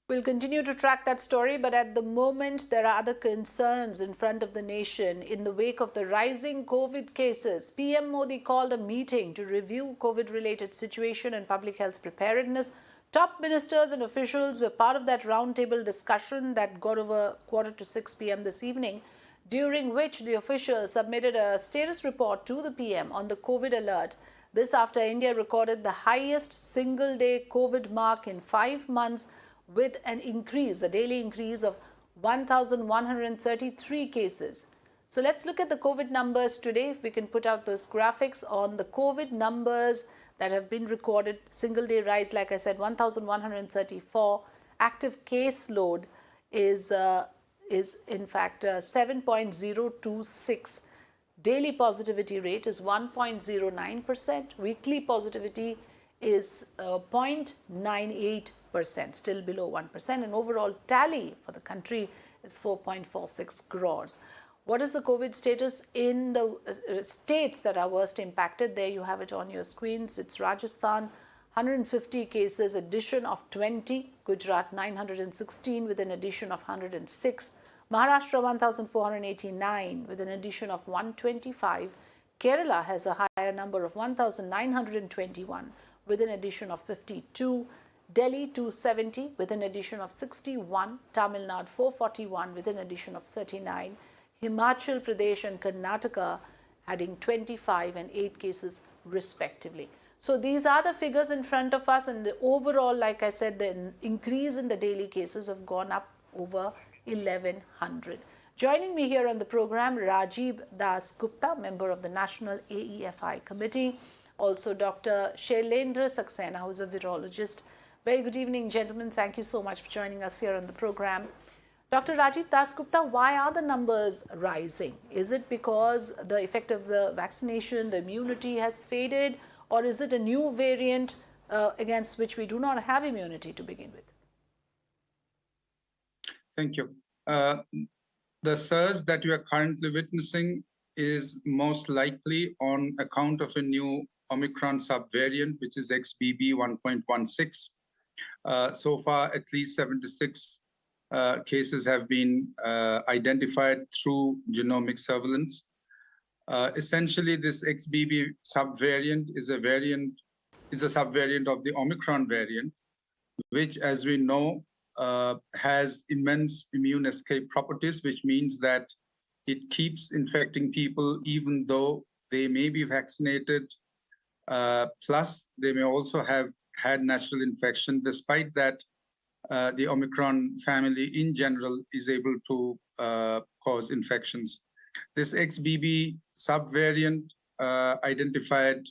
We'll continue to track that story, but at the moment, there are other concerns in front of the nation. In the wake of the rising COVID cases, PM Modi called a meeting to review COVID-related situation and public health preparedness. Top ministers and officials were part of that roundtable discussion that got over 5:45 p.m. this evening, during which the officials submitted a status report to the PM on the COVID alert. This after India recorded the highest single-day COVID mark in 5 months, with an increase, a daily increase of 1,133 cases. So let's look at the COVID numbers today. If we can put out those graphics on the COVID numbers that have been recorded, single day rise, like I said, 1,134. Active case load is in fact 7.026. Daily positivity rate is 1.09%. Weekly positivity is 0.98%, still below 1%, and overall tally for the country is 4.46 crores. What is the COVID status in the states that are worst impacted? There you have it on your screens. It's Rajasthan, 150 cases, addition of 20. Gujarat, 916 with an addition of 106. Maharashtra, 1,489 with an addition of 125. Kerala has a higher number of 1,921 with an addition of 52. Delhi 270 with an addition of 61, Tamil Nadu 441 with an addition of 39, Himachal Pradesh and Karnataka adding 25 and 8 cases respectively. So these are the figures in front of us, and the overall, like I said, the increase in the daily cases have gone up over 1,100. Joining me here on the program, Rajib Dasgupta, member of the National AEFI Committee, also Dr Shailendra Saxena, who is a virologist. Very good evening, gentlemen. Thank you so much for joining us here on the program. Dr. Rajib Dasgupta, why are the numbers rising? Is it because the effect of the vaccination, the immunity has faded, or is it a new variant against which we do not have immunity to begin with? Thank you. The surge that we are currently witnessing is most likely on account of a new Omicron subvariant, which is XBB 1.16. So far, at least 76 cases have been identified through genomic surveillance. Essentially, this XBB subvariant is a subvariant of the Omicron variant, which, as we know, has immense immune escape properties, which means that it keeps infecting people even though they may be vaccinated. Plus, they may also have had natural infection. Despite that, the Omicron family in general is able to cause infections. This XBB subvariant identified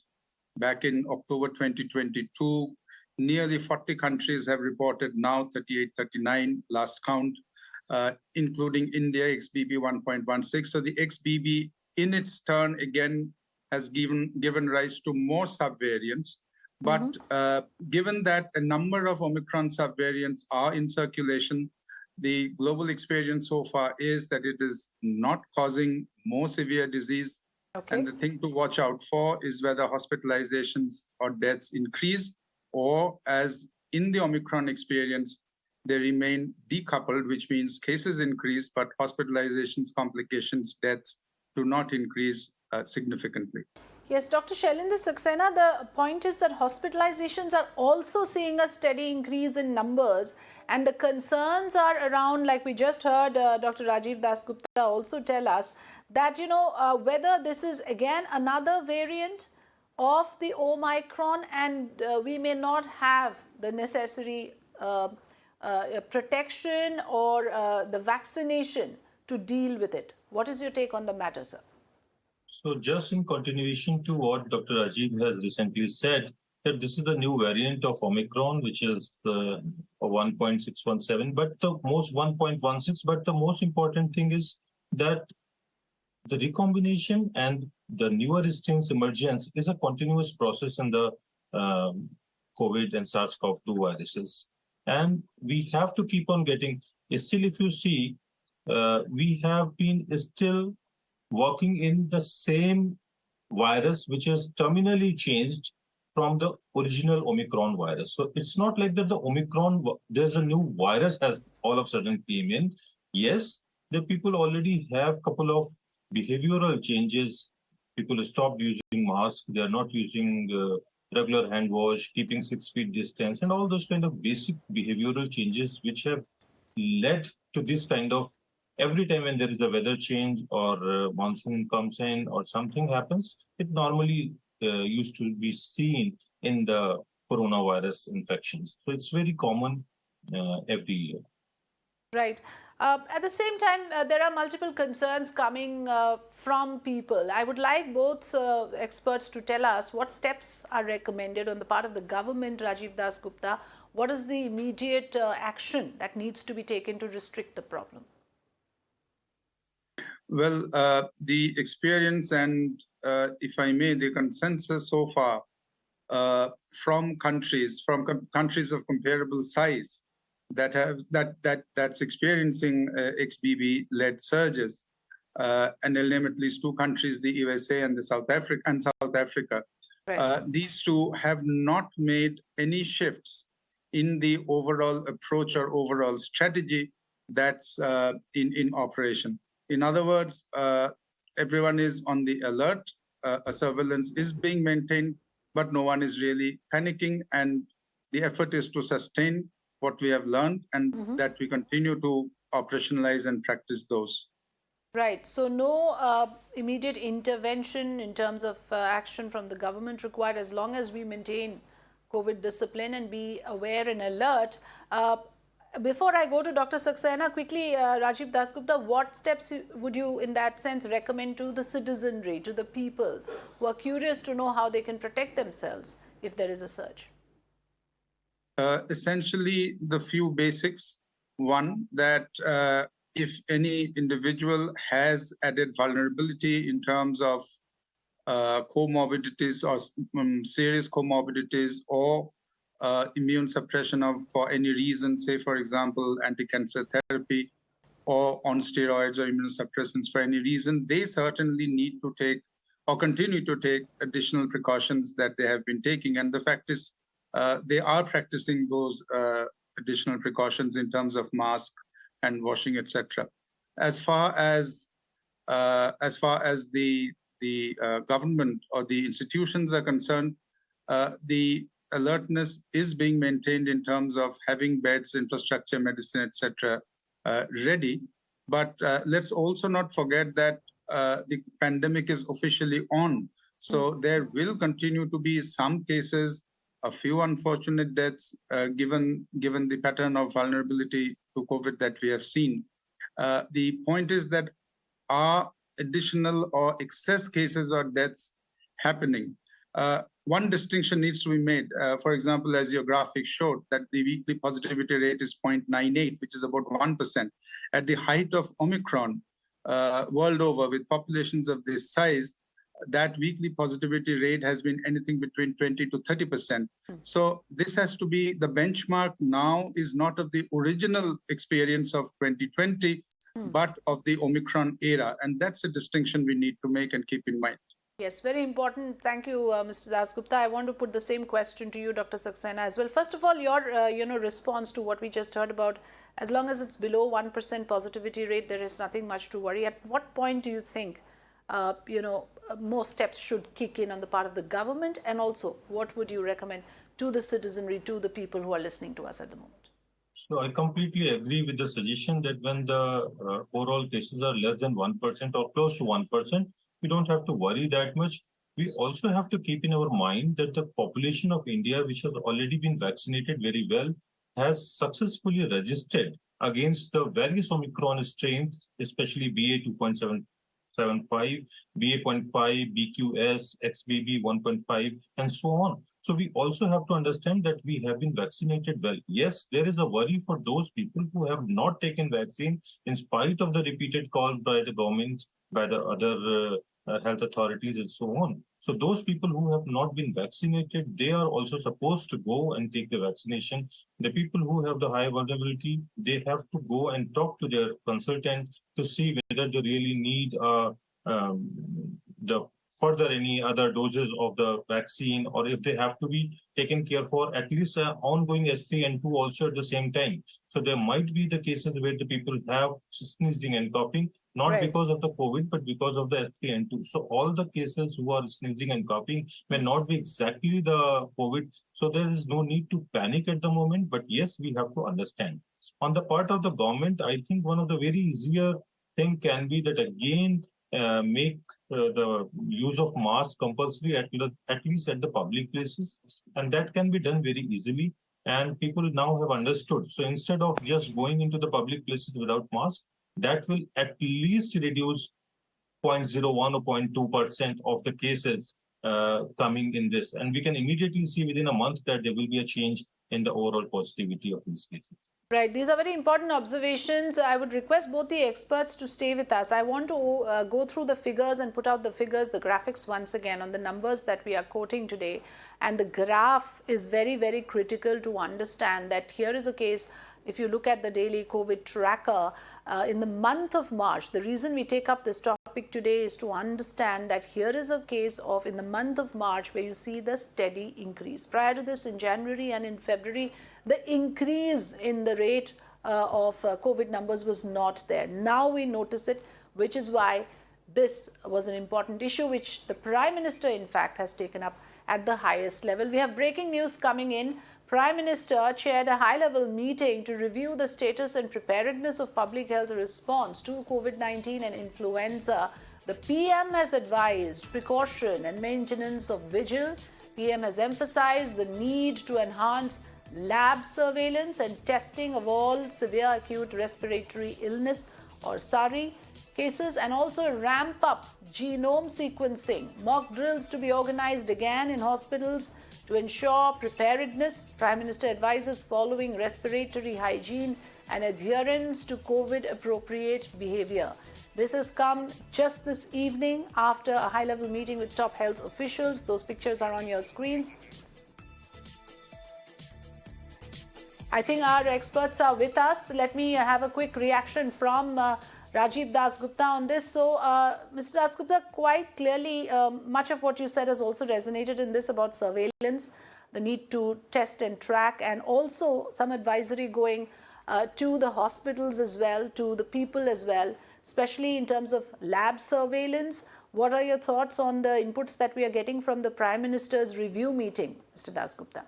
back in October 2022, nearly 40 countries have reported now, 38, 39 last count, including India, XBB 1.16. So the XBB in its turn again has given rise to more subvariants. But given that a number of Omicron subvariants are in circulation, the global experience so far is that it is not causing more severe disease. Okay. And the thing to watch out for is whether hospitalizations or deaths increase, or as in the Omicron experience, they remain decoupled, which means cases increase, but hospitalizations, complications, deaths do not increase significantly. Yes, Dr. Shailendra Saxena, the point is that hospitalizations are also seeing a steady increase in numbers, and the concerns are around, like we just heard Dr. Rajib Dasgupta also tell us, that, whether this is again another variant of the Omicron and we may not have the necessary protection or the vaccination to deal with it. What is your take on the matter, sir? So just in continuation to what Dr. Rajib has recently said, that this is the new variant of Omicron, which is the 1.617, but the most 1.16. But the most important thing is that the recombination and the newer strains emergence is a continuous process in the COVID and SARS-CoV-2 viruses. And we have to keep on getting, still if you see, we have been still working in the same virus, which has terminally changed from the original Omicron virus. So it's not like that the Omicron, there's a new virus has all of a sudden came in. Yes, the people already have couple of behavioral changes. People stopped using masks. They are not using regular hand wash, keeping 6 feet distance, and all those kind of basic behavioral changes which have led to this kind of every time when there is a weather change or monsoon comes in or something happens, it normally used to be seen in the coronavirus infections. So it's very common every year. Right. At the same time, there are multiple concerns coming from people. I would like both experts to tell us what steps are recommended on the part of the government, Rajib Dasgupta. What is the immediate action that needs to be taken to restrict the problem? Well, the experience and, if I may, the consensus so far from countries of comparable size that's experiencing XBB-led surges, and I'll name at least two countries, the USA and South Africa. Right. These two have not made any shifts in the overall approach or overall strategy that's in operation. In other words, everyone is on the alert. A surveillance is being maintained, but no one is really panicking. And the effort is to sustain what we have learned and that we continue to operationalize and practice those. Right. So no immediate intervention in terms of action from the government required as long as we maintain COVID discipline and be aware and alert. Before I go to Dr. Saxena, quickly, Rajib Dasgupta, what steps would you, in that sense, recommend to the citizenry, to the people who are curious to know how they can protect themselves if there is a surge? Essentially, the few basics. One, that if any individual has added vulnerability in terms of comorbidities or serious comorbidities or immune suppression for any reason, say, for example, anti-cancer therapy or on steroids or immunosuppressants for any reason, they certainly need to take or continue to take additional precautions that they have been taking. And the fact is, they are practicing those additional precautions in terms of mask and washing, etc. As far as the government or the institutions are concerned, the alertness is being maintained in terms of having beds, infrastructure, medicine, etc. Ready. But let's also not forget that the pandemic is officially on. So there will continue to be some cases, a few unfortunate deaths, given the pattern of vulnerability to COVID that we have seen. The point is that are additional or excess cases or deaths happening? One distinction needs to be made. For example, as your graphic showed, that the weekly positivity rate is 0.98, which is about 1%. At the height of Omicron, world over, with populations of this size, that weekly positivity rate has been anything between 20 to 30%. So this has to be the benchmark now is not of the original experience of 2020, but of the Omicron era. And that's a distinction we need to make and keep in mind. Yes, very important. Thank you, Mr. Dasgupta. I want to put the same question to you, Dr. Saxena, as well. First of all, your response to what we just heard about, as long as it's below 1% positivity rate, there is nothing much to worry. At what point do you think, more steps should kick in on the part of the government? And also, what would you recommend to the citizenry, to the people who are listening to us at the moment? So I completely agree with the suggestion that when the overall cases are less than 1% or close to 1%, we don't have to worry that much. We also have to keep in our mind that the population of India, which has already been vaccinated very well, has successfully registered against the various Omicron strains, especially BA 2.75, BA.5, BQS, XBB 1.5, and so on. So we also have to understand that we have been vaccinated well. Yes, there is a worry for those people who have not taken vaccine in spite of the repeated call by the government, by the other health authorities and so on. So those people who have not been vaccinated, they are also supposed to go and take the vaccination. The people who have the high vulnerability, they have to go and talk to their consultant to see whether they really need the further any other doses of the vaccine, or if they have to be taken care for at least ongoing S3N2 also at the same time. So there might be the cases where the people have sneezing and coughing, not Right. because of the COVID, but because of the S3N2. So all the cases who are sneezing and coughing may not be exactly the COVID. So there is no need to panic at the moment, but yes, we have to understand. On the part of the government, I think one of the very easier thing can be that again, make the use of mask compulsory at least at the public places, and that can be done very easily, and people now have understood. So instead of just going into the public places without mask, that will at least reduce 0.01 or 0.2% of the cases coming in this, and we can immediately see within a month that there will be a change in the overall positivity of these cases. Right. These are very important observations. I would request both the experts to stay with us. I want to go through the figures and put out the figures, the graphics once again on the numbers that we are quoting today. And the graph is very, very critical to understand that here is a case. If you look at the daily COVID tracker, in the month of March, the reason we take up this topic today is to understand that here is a case of in the month of March where you see the steady increase. Prior to this, in January and in February, the increase in the rate of COVID numbers was not there. Now we notice it, which is why this was an important issue which the Prime Minister, in fact, has taken up at the highest level. We have breaking news coming in. Prime Minister chaired a high-level meeting to review the status and preparedness of public health response to COVID-19 and influenza. The PM has advised precaution and maintenance of vigil. PM has emphasized the need to enhance lab surveillance and testing of all severe acute respiratory illness or SARI cases, and also ramp up genome sequencing. Mock drills to be organized again in hospitals to ensure preparedness. Prime Minister advises following respiratory hygiene and adherence to COVID-appropriate behavior. This has come just this evening after a high-level meeting with top health officials. Those pictures are on your screens. I think our experts are with us. Let me have a quick reaction from Rajib Dasgupta on this. So, Mr. Dasgupta, quite clearly, much of what you said has also resonated in this about surveillance, the need to test and track, and also some advisory going to the hospitals as well, to the people as well, especially in terms of lab surveillance. What are your thoughts on the inputs that we are getting from the Prime Minister's review meeting, Mr. Dasgupta?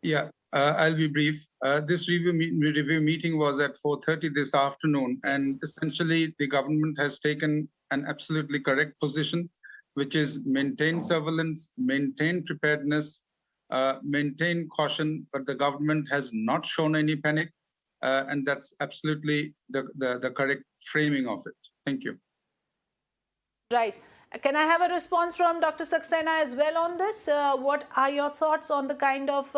Yeah, I'll be brief. This review meeting was at 4:30 this afternoon, and essentially the government has taken an absolutely correct position, which is maintain surveillance, maintain preparedness, maintain caution, but the government has not shown any panic, and that's absolutely the correct framing of it. Thank you. Right. Can I have a response from Dr. Saxena as well on this? What are your thoughts on the kind of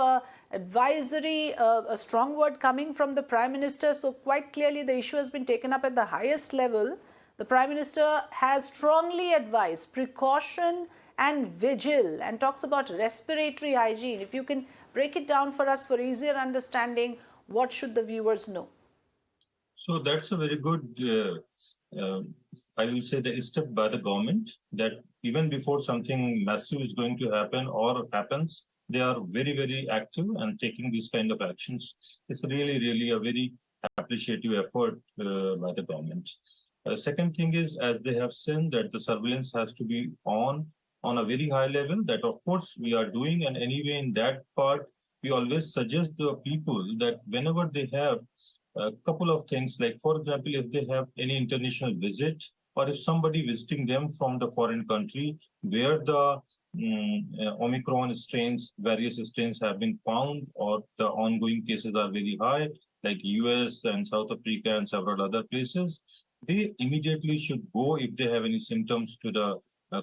advisory, a strong word coming from the Prime Minister? So quite clearly the issue has been taken up at the highest level. The Prime Minister has strongly advised precaution and vigil and talks about respiratory hygiene. If you can break it down for us for easier understanding, what should the viewers know? So that's a very good I will say the step by the government, that even before something massive is going to happen or happens, they are very, very active and taking these kind of actions. It's really, really a very appreciative effort by the government. Second thing is, as they have said, that the surveillance has to be on a very high level, that of course we are doing, and anyway in that part, we always suggest the people that whenever they have a couple of things, like for example, if they have any international visit, or if somebody visiting them from the foreign country where the Omicron strains, various strains have been found, or the ongoing cases are very high, like US and South Africa and several other places, they immediately should go, if they have any symptoms, to the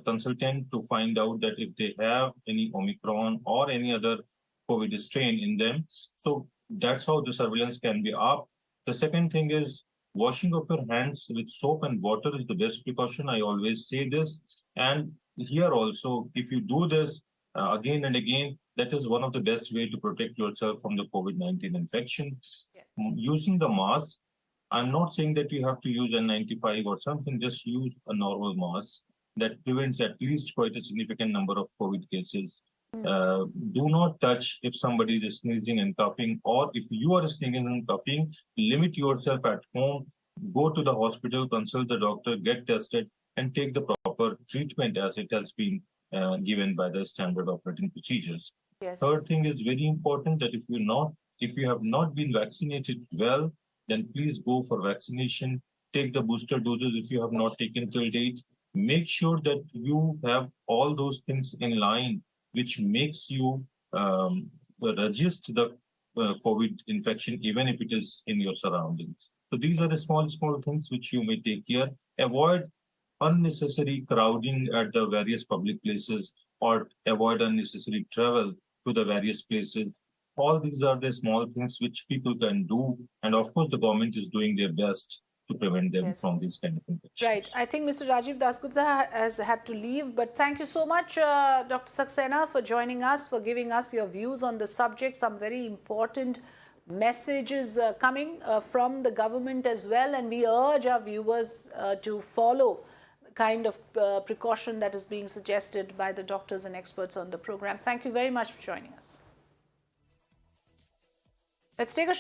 consultant to find out that if they have any Omicron or any other COVID strain in them. So that's how the surveillance can be up. The second thing is washing of your hands with soap and water is the best precaution. I always say this. And here also, if you do this again and again, that is one of the best way to protect yourself from the COVID-19 infection. Yes. Using the mask, I'm not saying that you have to use N95 or something, just use a normal mask. that prevents at least quite a significant number of COVID cases. Do not touch if somebody is sneezing and coughing, or if you are sneezing and coughing, limit yourself at home, go to the hospital, consult the doctor, get tested, and take the proper treatment as it has been given by the standard operating procedures. Yes. Third thing is very important that if you have not been vaccinated well, then please go for vaccination. Take the booster doses if you have not taken till date. Make sure that you have all those things in line, which makes you resist the COVID infection, even if it is in your surroundings. So these are the small things which you may take care. Avoid unnecessary crowding at the various public places, or avoid unnecessary travel to the various places. All these are the small things which people can do. And of course, the government is doing their best to prevent them from these kind of infections. Right. I think Mr. Rajib Dasgupta has had to leave, but thank you so much, Dr. Saxena, for joining us, for giving us your views on the subject. Some very important messages coming from the government as well, and we urge our viewers to follow the kind of precaution that is being suggested by the doctors and experts on the program. Thank you very much for joining us. Let's take a